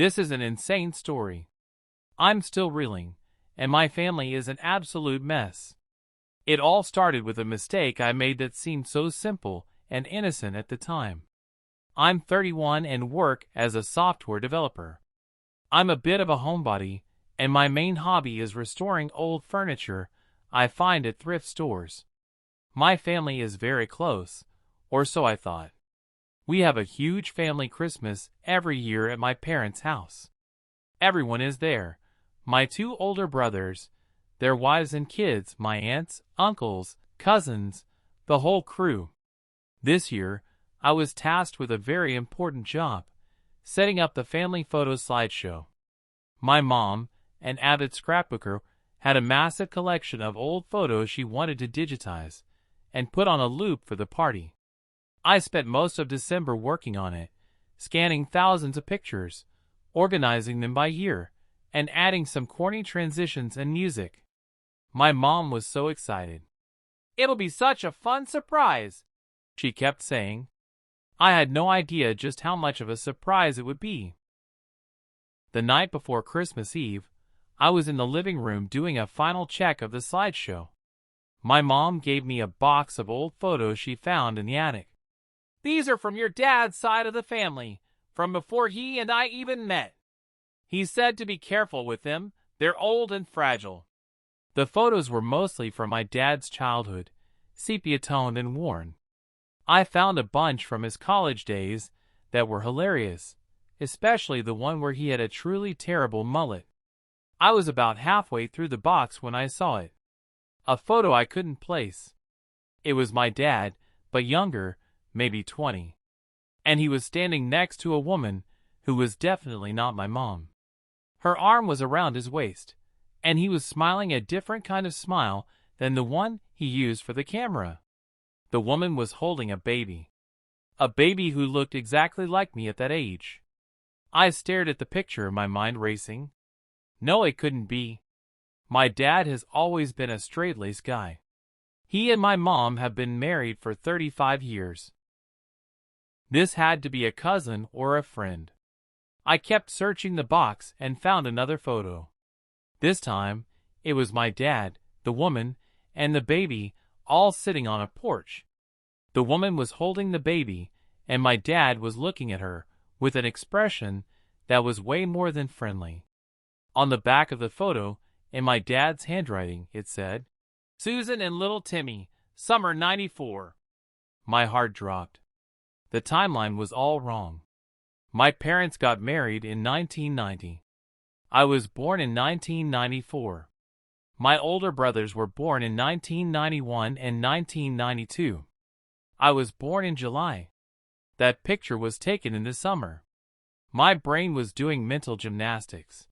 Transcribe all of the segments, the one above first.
This is an insane story. I'm still reeling, and my family is an absolute mess. It all started with a mistake I made that seemed so simple and innocent at the time. I'm 31 and work as a software developer. I'm a bit of a homebody, and my main hobby is restoring old furniture I find at thrift stores. My family is very close, or so I thought. We have a huge family Christmas every year at my parents' house. Everyone is there. My two older brothers, their wives and kids, my aunts, uncles, cousins, the whole crew. This year, I was tasked with a very important job, setting up the family photo slideshow. My mom, an avid scrapbooker, had a massive collection of old photos she wanted to digitize and put on a loop for the party. I spent most of December working on it, scanning thousands of pictures, organizing them by year, and adding some corny transitions and music. My mom was so excited. "It'll be such a fun surprise," she kept saying. I had no idea just how much of a surprise it would be. The night before Christmas Eve, I was in the living room doing a final check of the slideshow. My mom gave me a box of old photos she found in the attic. "These are from your dad's side of the family, from before he and I even met. He said to be careful with them, they're old and fragile." The photos were mostly from my dad's childhood, sepia-toned and worn. I found a bunch from his college days that were hilarious, especially the one where he had a truly terrible mullet. I was about halfway through the box when I saw it. A photo I couldn't place. It was my dad, but younger, maybe 20. And he was standing next to a woman who was definitely not my mom. Her arm was around his waist, and he was smiling a different kind of smile than the one he used for the camera. The woman was holding a baby who looked exactly like me at that age. I stared at the picture, my mind racing. No, it couldn't be. My dad has always been a straight-laced guy. He and my mom have been married for 35 years. This had to be a cousin or a friend. I kept searching the box and found another photo. This time, it was my dad, the woman, and the baby all sitting on a porch. The woman was holding the baby, and my dad was looking at her with an expression that was way more than friendly. On the back of the photo, in my dad's handwriting, it said, "Susan and little Timmy, summer '94. My heart dropped. The timeline was all wrong. My parents got married in 1990. I was born in 1994. My older brothers were born in 1991 and 1992. I was born in July. That picture was taken in the summer. My brain was doing mental gymnastics.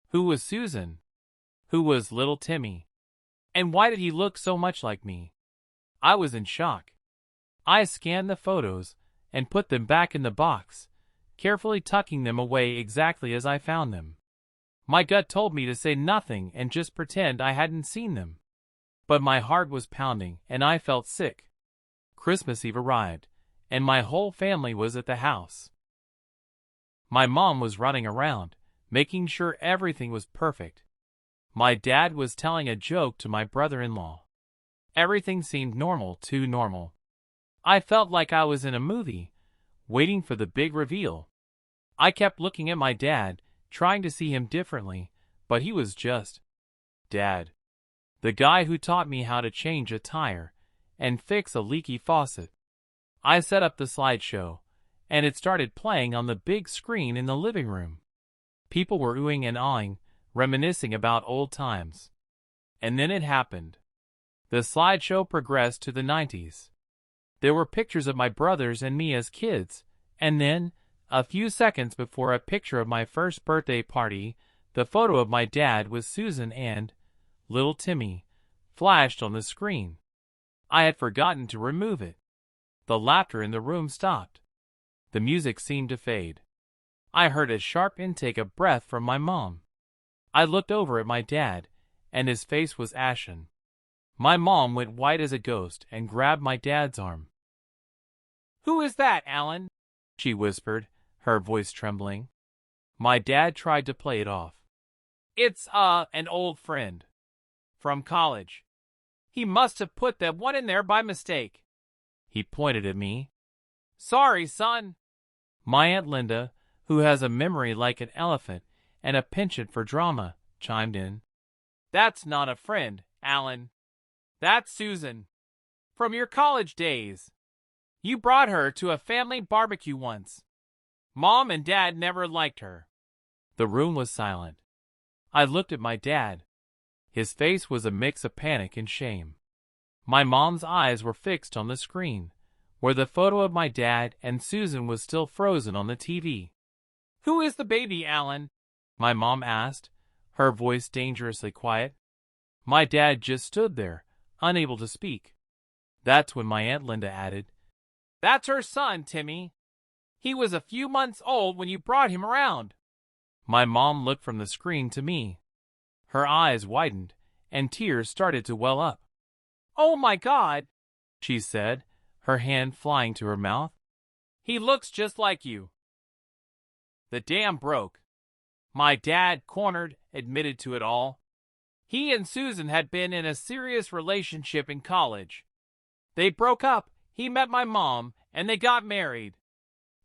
Who was Susan? Who was little Timmy? And why did he look so much like me? I was in shock. I scanned the photos and put them back in the box, carefully tucking them away exactly as I found them. My gut told me to say nothing and just pretend I hadn't seen them. But my heart was pounding and I felt sick. Christmas Eve arrived, and my whole family was at the house. My mom was running around, making sure everything was perfect. My dad was telling a joke to my brother-in-law. Everything seemed normal, too normal. I felt like I was in a movie, waiting for the big reveal. I kept looking at my dad, trying to see him differently, but he was just Dad. The guy who taught me how to change a tire and fix a leaky faucet. I set up the slideshow, and it started playing on the big screen in the living room. People were oohing and aahing, reminiscing about old times. And then it happened. The slideshow progressed to the 90s. There were pictures of my brothers and me as kids, and then, a few seconds before a picture of my first birthday party, the photo of my dad with Susan and little Timmy flashed on the screen. I had forgotten to remove it. The laughter in the room stopped. The music seemed to fade. I heard a sharp intake of breath from my mom. I looked over at my dad, and his face was ashen. My mom went white as a ghost and grabbed my dad's arm. "Who is that, Alan?" she whispered, her voice trembling. My dad tried to play it off. It's, an old friend. From college. He must have put that one in there by mistake. He pointed at me. Sorry, son. My Aunt Linda, who has a memory like an elephant and a penchant for drama, chimed in. That's not a friend, Alan. That's Susan. From your college days. You brought her to a family barbecue once. Mom and Dad never liked her. The room was silent. I looked at my dad. His face was a mix of panic and shame. My mom's eyes were fixed on the screen, where the photo of my dad and Susan was still frozen on the TV. Who is the baby, Alan? My mom asked, her voice dangerously quiet. My dad just stood there, unable to speak. That's when my Aunt Linda added, That's her son, Timmy. He was a few months old when you brought him around. My mom looked from the screen to me. Her eyes widened, and tears started to well up. Oh my God, she said, her hand flying to her mouth. He looks just like you. The dam broke. My dad, cornered, admitted to it all. He and Susan had been in a serious relationship in college. They broke up, he met my mom, and they got married.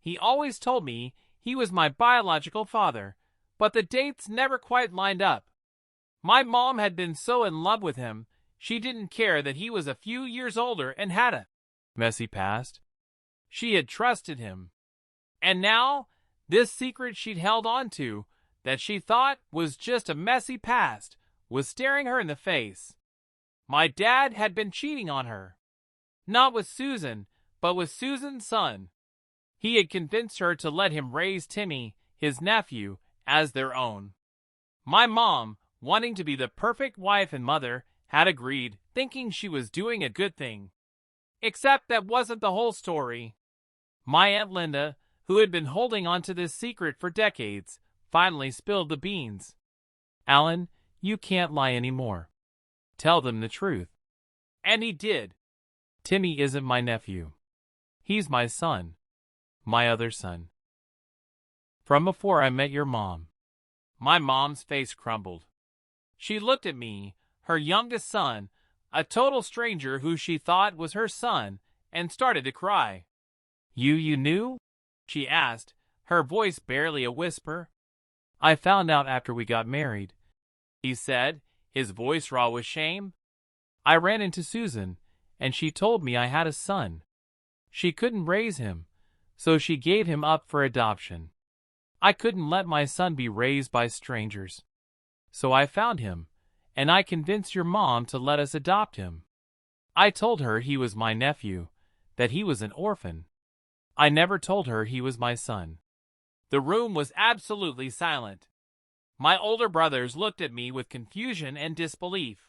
He always told me he was my biological father, but the dates never quite lined up. My mom had been so in love with him, she didn't care that he was a few years older and had a messy past. She had trusted him. And now, this secret she'd held on to, that she thought was just a messy past, was staring her in the face. My dad had been cheating on her. Not with Susan, but with Susan's son. He had convinced her to let him raise Timmy, his nephew, as their own. My mom, wanting to be the perfect wife and mother, had agreed, thinking she was doing a good thing. Except that wasn't the whole story. My Aunt Linda, who had been holding on to this secret for decades, finally spilled the beans. Alan, you can't lie anymore. Tell them the truth. And he did. Timmy isn't my nephew. He's my son. My other son. From before I met your mom. My mom's face crumbled. She looked at me, her youngest son, a total stranger who she thought was her son, and started to cry. You knew? She asked, her voice barely a whisper. I found out after we got married, he said, his voice raw with shame. I ran into Susan, and she told me I had a son. She couldn't raise him, so she gave him up for adoption. I couldn't let my son be raised by strangers. So I found him, and I convinced your mom to let us adopt him. I told her he was my nephew, that he was an orphan. I never told her he was my son. The room was absolutely silent. My older brothers looked at me with confusion and disbelief.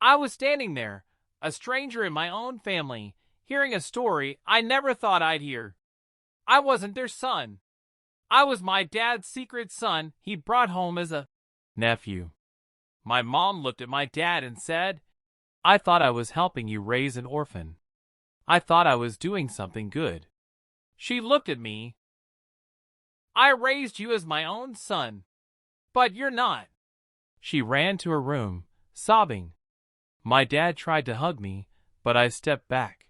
I was standing there, a stranger in my own family, hearing a story I never thought I'd hear. I wasn't their son. I was my dad's secret son he brought home as a nephew. My mom looked at my dad and said, I thought I was helping you raise an orphan. I thought I was doing something good. She looked at me. I raised you as my own son, but you're not. She ran to her room, sobbing. My dad tried to hug me, but I stepped back.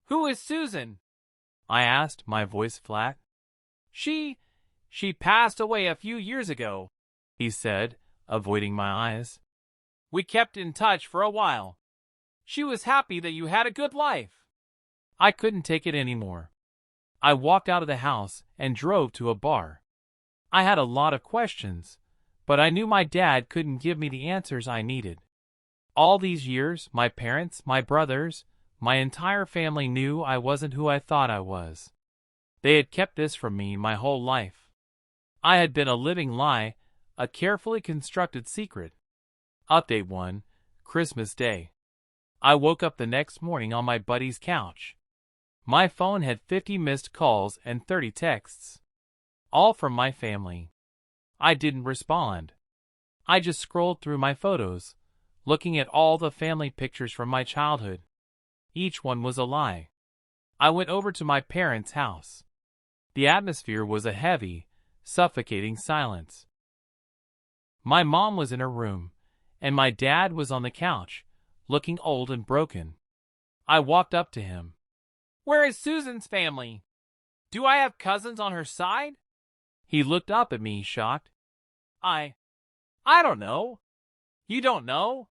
Who is Susan? I asked, my voice flat. She passed away a few years ago, he said, avoiding my eyes. We kept in touch for a while. She was happy that you had a good life. I couldn't take it anymore. I walked out of the house and drove to a bar. I had a lot of questions, but I knew my dad couldn't give me the answers I needed. All these years, my parents, my brothers, my entire family knew I wasn't who I thought I was. They had kept this from me my whole life. I had been a living lie, a carefully constructed secret. Update 1, Christmas Day. I woke up the next morning on my buddy's couch. My phone had 50 missed calls and 30 texts. All from my family. I didn't respond. I just scrolled through my photos, looking at all the family pictures from my childhood. Each one was a lie. I went over to my parents' house. The atmosphere was a heavy, suffocating silence. My mom was in her room, and my dad was on the couch, looking old and broken. I walked up to him. "Where is Susan's family? Do I have cousins on her side?" He looked up at me, shocked. I don't know." "You don't know?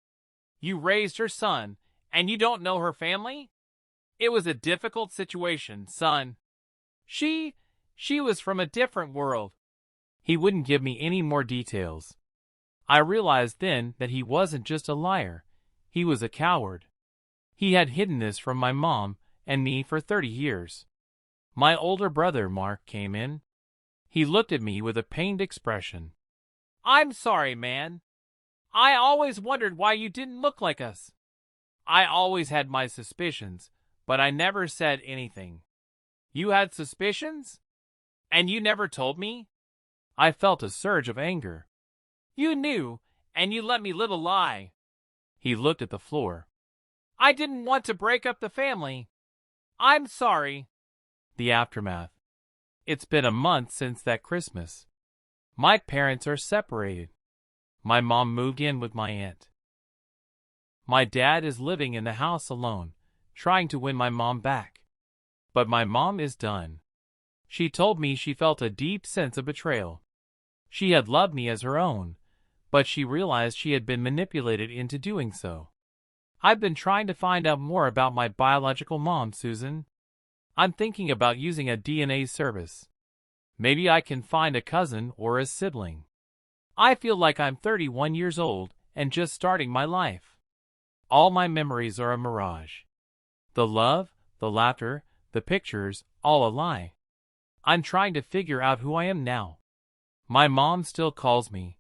You raised her son, and you don't know her family? It was a difficult situation, son. She was from a different world." He wouldn't give me any more details. I realized then that he wasn't just a liar, he was a coward. He had hidden this from my mom and me for 30 years. My older brother, Mark, came in. He looked at me with a pained expression. "I'm sorry, man. I always wondered why you didn't look like us. I always had my suspicions, but I never said anything." "You had suspicions? And you never told me?" I felt a surge of anger. "You knew, and you let me live a lie." He looked at the floor. "I didn't want to break up the family. I'm sorry." The aftermath. It's been a month since that Christmas. My parents are separated. My mom moved in with my aunt. My dad is living in the house alone, trying to win my mom back. But my mom is done. She told me she felt a deep sense of betrayal. She had loved me as her own, but she realized she had been manipulated into doing so. I've been trying to find out more about my biological mom, Susan. I'm thinking about using a DNA service. Maybe I can find a cousin or a sibling. I feel like I'm 31 years old and just starting my life. All my memories are a mirage. The love, the laughter, the pictures, all a lie. I'm trying to figure out who I am now. My mom still calls me,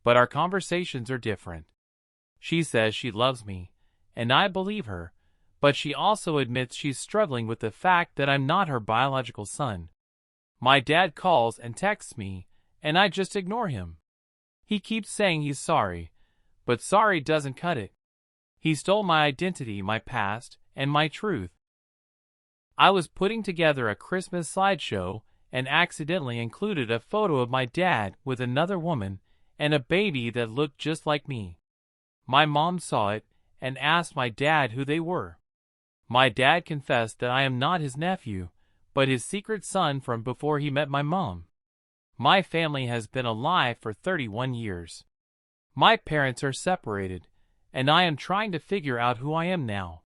but our conversations are different. She says she loves me, and I believe her, but she also admits she's struggling with the fact that I'm not her biological son. My dad calls and texts me, and I just ignore him. He keeps saying he's sorry, but sorry doesn't cut it. He stole my identity, my past, and my truth. I was putting together a Christmas slideshow and accidentally included a photo of my dad with another woman and a baby that looked just like me. My mom saw it and asked my dad who they were. My dad confessed that I am not his nephew, but his secret son from before he met my mom. My family has been alive for 31 years. My parents are separated, and I am trying to figure out who I am now.